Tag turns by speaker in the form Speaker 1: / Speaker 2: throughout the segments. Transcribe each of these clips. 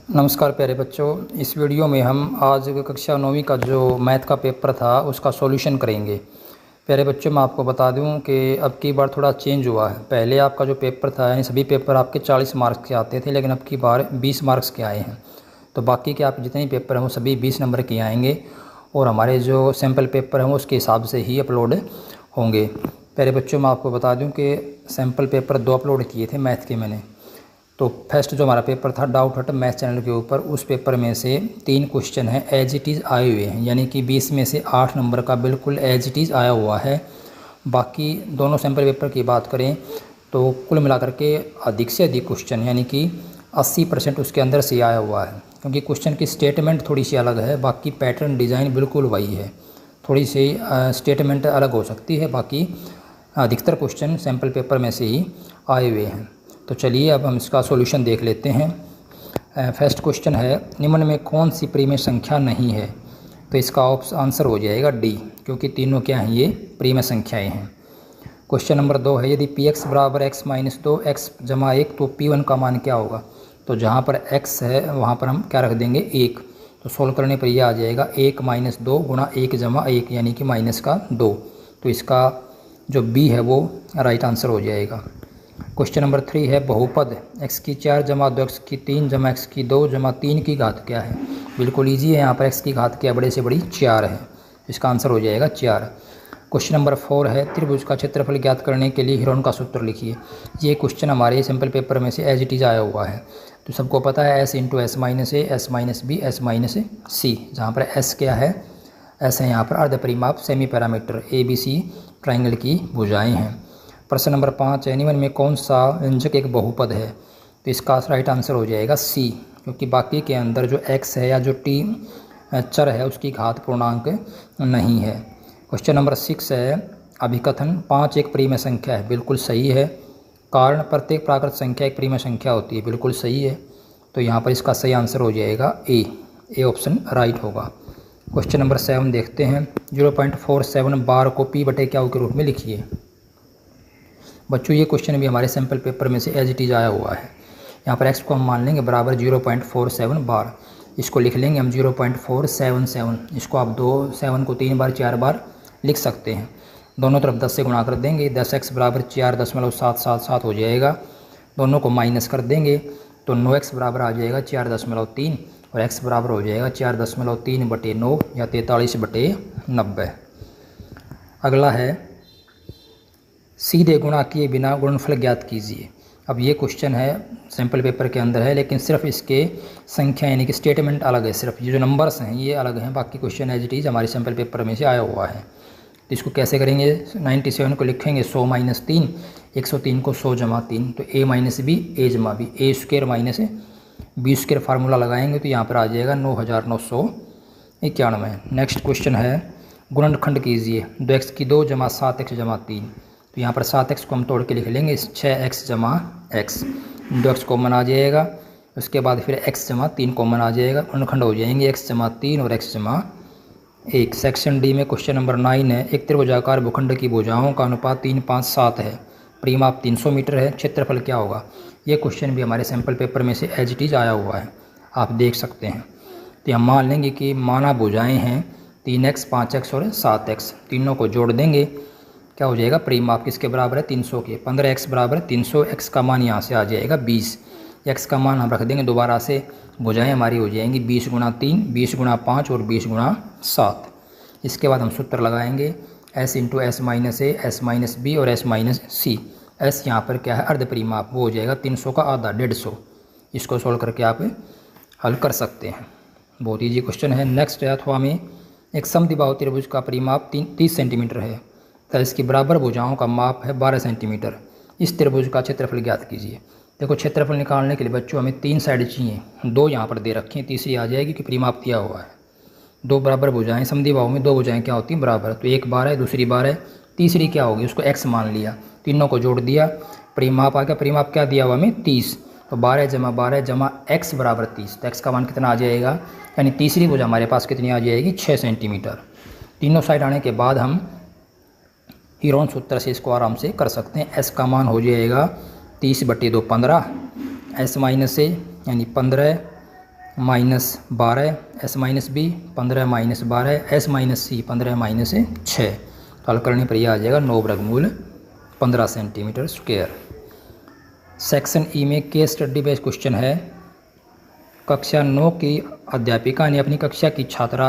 Speaker 1: नमस्कार प्यारे बच्चों। इस वीडियो में हम आज कक्षा 9वीं का जो मैथ का पेपर था उसका सॉल्यूशन करेंगे। प्यारे बच्चों, मैं आपको बता दूं कि अब की बार थोड़ा चेंज हुआ है। पहले आपका जो पेपर था यानी सभी पेपर आपके 40 मार्क्स के आते थे, लेकिन अब की बार 20 मार्क्स के आए हैं। तो बाकी के आप जितने पेपर हैं वो सभी 20 नंबर के आएंगे और हमारे जो सैम्पल पेपर हैं वो उसके हिसाब से ही अपलोड होंगे। प्यारे बच्चों, मैं आपको बता दूँ कि सैम्पल पेपर 2 अपलोड किए थे मैथ के मैंने। तो फर्स्ट जो हमारा पेपर था डाउट हट मैथ चैनल के ऊपर, उस पेपर में से 3 क्वेश्चन हैं एज इट इज़ आए हुए हैं, यानी कि 20 में से 8 नंबर का बिल्कुल एज इट इज़ आया हुआ है। बाकी दोनों सैम्पल पेपर की बात करें तो कुल मिलाकर के अधिक से अधिक क्वेश्चन यानी कि 80% उसके अंदर से आया हुआ है, क्योंकि क्वेश्चन की स्टेटमेंट थोड़ी सी अलग है, बाकी पैटर्न डिज़ाइन बिल्कुल वही है। थोड़ी सी स्टेटमेंट अलग हो सकती है, बाकी अधिकतर क्वेश्चन सैम्पल पेपर में से ही आए हुए हैं। तो चलिए अब हम इसका सॉल्यूशन देख लेते हैं। फर्स्ट क्वेश्चन है, निम्न में कौन सी प्रीमिय संख्या नहीं है? तो इसका आंसर हो जाएगा डी, क्योंकि तीनों क्या हैं, ये प्रीमिय संख्याएं हैं। क्वेश्चन नंबर 2 है, यदि px बराबर x माइनस 2 x जमा 1 तो p1 का मान क्या होगा? तो जहाँ पर x है वहाँ पर हम क्या रख देंगे 1। तो सोल्व करने पर यह आ जाएगा 1 माइनस 2 गुणा 1 जमा 1 यानी कि माइनस का 2। तो इसका जो b है वो राइट आंसर हो जाएगा। क्वेश्चन नंबर 3 है, बहुपद x की 4 जमा 2 x की 3 जमा x की 2 जमा 3 की घात क्या है? बिल्कुल ईजी है, यहाँ पर x की घात क्या बड़े से बड़ी 4 है, इसका आंसर हो जाएगा 4। क्वेश्चन नंबर 4 है, त्रिभुज का क्षेत्रफल ज्ञात करने के लिए हीरोन का सूत्र लिखिए। ये क्वेश्चन हमारे सिंपल पेपर में से एज इट इज़ आया हुआ है। तो सबको पता है s into S minus A S minus B S minus C, जहाँ पर s क्या है, s है यहाँ पर अर्धपरिमाप सेमी पैरामीटर ABC ट्राइंगल की भुजाएँ हैं। प्रश्न नंबर 5 है, निम्न में कौन सा व्यंजक एक बहुपद है? तो इसका राइट आंसर हो जाएगा सी, क्योंकि बाकी के अंदर जो x है या जो t चर है उसकी घात पूर्णांक नहीं है। क्वेश्चन नंबर 6 है, अभिकथन 5 एक प्रीमिय संख्या है, बिल्कुल सही है। कारण प्रत्येक प्राकृत संख्या एक प्रीमिय संख्या होती है, बिल्कुल सही है। तो यहाँ पर इसका सही आंसर हो जाएगा ए ऑप्शन राइट होगा। क्वेश्चन नंबर 7 देखते हैं, 0.47 बार को p बटे क्या के रूप में लिखिए। बच्चों, ये क्वेश्चन भी हमारे सैम्पल पेपर में से एज इट इज़ आया हुआ है। यहाँ पर x को हम मान लेंगे बराबर 0.47 बार, इसको लिख लेंगे हम 0.477। इसको आप 7 को 3 बार 4 बार लिख सकते हैं। दोनों तरफ 10 से गुणा कर देंगे, 10x बराबर 4.777 हो जाएगा। दोनों को माइनस कर देंगे तो 9x बराबर आ जाएगा 4.3 और x बराबर हो जाएगा 4.3 बटे 9 या 43 बटे 90। अगला है, सीधे गुणा किए बिना गुणनफल ज्ञात कीजिए। अब ये क्वेश्चन है सैम्पल पेपर के अंदर है, लेकिन सिर्फ इसके संख्या यानी कि स्टेटमेंट अलग है, सिर्फ ये जो नंबर्स हैं ये अलग हैं, बाकी क्वेश्चन एज इट इज़ हमारे सैम्पल पेपर में से आया हुआ है। तो इसको कैसे करेंगे, 97 को लिखेंगे 100 माइनस 3, 103 को 100 जमा 3, तो a माइनस बी ए जमा B, A square minus B square formula लगाएंगे तो यहाँ पर आ जाएगा 9991। नेक्स्ट क्वेश्चन है, गुणनखंड कीजिए 2x की 2 जमा 7x जमा 3। तो यहाँ पर 7x को हम तोड़ के लिख लेंगे 6x जमा x, 2x कॉमन आ जाएगा, उसके बाद फिर x जमा 3 कॉमन आ जाएगा, गुणनखंड हो जाएंगे x जमा 3 और x जमा 1। सेक्शन डी में क्वेश्चन नंबर 9 है, एक त्रिभुजाकार भूखंड की भुजाओं का अनुपात 3, 5, 7 है, परिमाप 300 मीटर है, क्षेत्रफल क्या होगा? ये क्वेश्चन भी हमारे सैम्पल पेपर में से एज इट इज़ आया हुआ है, आप देख सकते हैं। तो हम मान लेंगे कि माना भुजाएँ हैं 3x, 5x और 7x, तीनों को जोड़ देंगे, क्या हो जाएगा, परिमाप किसके बराबर है 300 के। 15x बराबर 300, x का मान यहाँ से आ जाएगा 20, x का मान हम रख देंगे दोबारा से, भुजाएँ हमारी हो जाएंगी 20 गुणा 3, 20 गुणा 5 और 20 गुणा 7। इसके बाद हम सूत्र लगाएंगे s into S minus A S minus B और एस माइनस सी। एस यहाँ पर क्या है, अर्धपरिमाप, वो हो जाएगा 300 का आधा 150। इसको सोल्व करके आप हल कर सकते हैं, बहुत ईजी क्वेश्चन है। नेक्स्ट है, अथवा में एक समद्विबाहु त्रिभुज का परिमाप 30 सेंटीमीटर है, तो इसकी बराबर भुजाओं का माप है 12 सेंटीमीटर। इस त्रिभुज का क्षेत्रफल ज्ञात कीजिए। देखो, क्षेत्रफल निकालने के लिए बच्चों हमें 3 साइड चाहिए, 2 यहाँ पर दे रखी हैं, तीसरी आ जाएगी कि परिमाप दिया हुआ है। 2 बराबर भुजाएं, समद्विबाहु में 2 भुजाएं क्या होती हैं, बराबर, तो एक बार है, दूसरी बार है, तीसरी क्या होगी, उसको x मान लिया, तीनों को जोड़ दिया, परिमाप आ गया। परिमाप क्या दिया हुआ हमें 30, तो 12 जमा 12 जमा x बराबर 30, तो x का मान कितना आ जाएगा, यानी तीसरी भुजा हमारे पास कितनी आ जाएगी 6 सेंटीमीटर। तीनों साइड आने के बाद हम हीरोन सूत्र से इसको आराम से कर सकते हैं। s का मान हो जाएगा 30 बटे 2 15, s माइनस ए यानी 15 -12 s minus B 15 - 12 s minus C 15 - 6। तो हल करने पर यह आ जाएगा 9 वर्गमूल 15 सेंटीमीटर स्क्वायर। सेक्शन ई में केस स्टडी बेस्ड क्वेश्चन है। कक्षा 9 की अध्यापिका ने अपनी कक्षा की छात्रा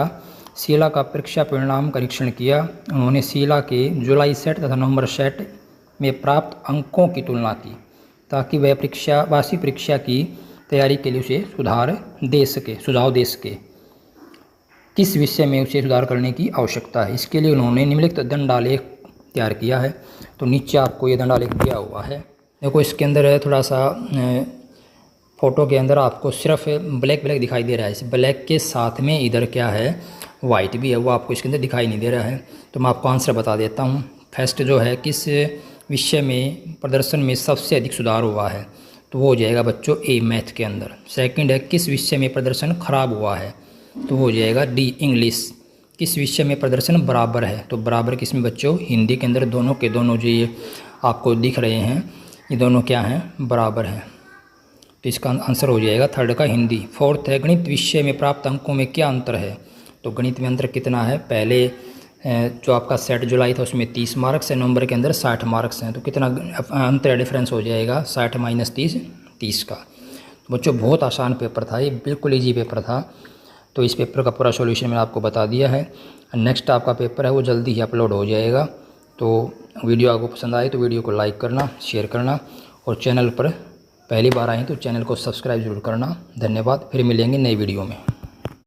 Speaker 1: शीला का परीक्षा परिणाम का निरीक्षण किया। उन्होंने शीला के जुलाई सेट तथा नवंबर सेट में प्राप्त अंकों की तुलना की ताकि वह वार्षिक परीक्षा की तैयारी के लिए उसे सुझाव दे सके। किस विषय में उसे सुधार करने की आवश्यकता है? इसके लिए उन्होंने निम्नलिखित दंडालेख तैयार किया है। तो नीचे आपको ये दंडालेख दिया हुआ है। देखो इसके अंदर थोड़ा सा फ़ोटो के अंदर आपको सिर्फ ब्लैक दिखाई दे रहा है। इस ब्लैक के साथ में इधर क्या है, वाइट भी है, वो आपको इसके अंदर दिखाई नहीं दे रहा है। तो मैं आपको आंसर बता देता हूँ। फर्स्ट जो है, किस विषय में प्रदर्शन में सबसे अधिक सुधार हुआ है, तो वो हो जाएगा बच्चों ए मैथ के अंदर। सेकंड है, किस विषय में प्रदर्शन खराब हुआ है, तो वो हो जाएगा डी इंग्लिश। किस विषय में प्रदर्शन बराबर है, तो बराबर किस में बच्चों, हिंदी के अंदर। दोनों के दोनों जो ये आपको दिख रहे हैं, ये दोनों क्या हैं, बराबर हैं। तो इसका आंसर हो जाएगा थर्ड का हिंदी। फोर्थ है, गणित विषय में प्राप्त अंकों में क्या अंतर है, तो गणित में अंतर कितना है, पहले जो आपका सेट जुलाई था उसमें 30 मार्क्स है, नवंबर के अंदर 60 मार्क्स हैं। तो कितना अंतर डिफरेंस हो जाएगा, 60 - 30 का। तो बच्चों बहुत आसान पेपर था ये, बिल्कुल ईजी पेपर था। तो इस पेपर का पूरा सॉल्यूशन मैंने आपको बता दिया है। नेक्स्ट आपका पेपर है वो जल्दी ही अपलोड हो जाएगा। तो वीडियो आपको पसंद आए तो वीडियो को लाइक करना, शेयर करना, और चैनल पर पहली बार आए तो चैनल को सब्सक्राइब जरूर करना। धन्यवाद। फिर मिलेंगे नई वीडियो में।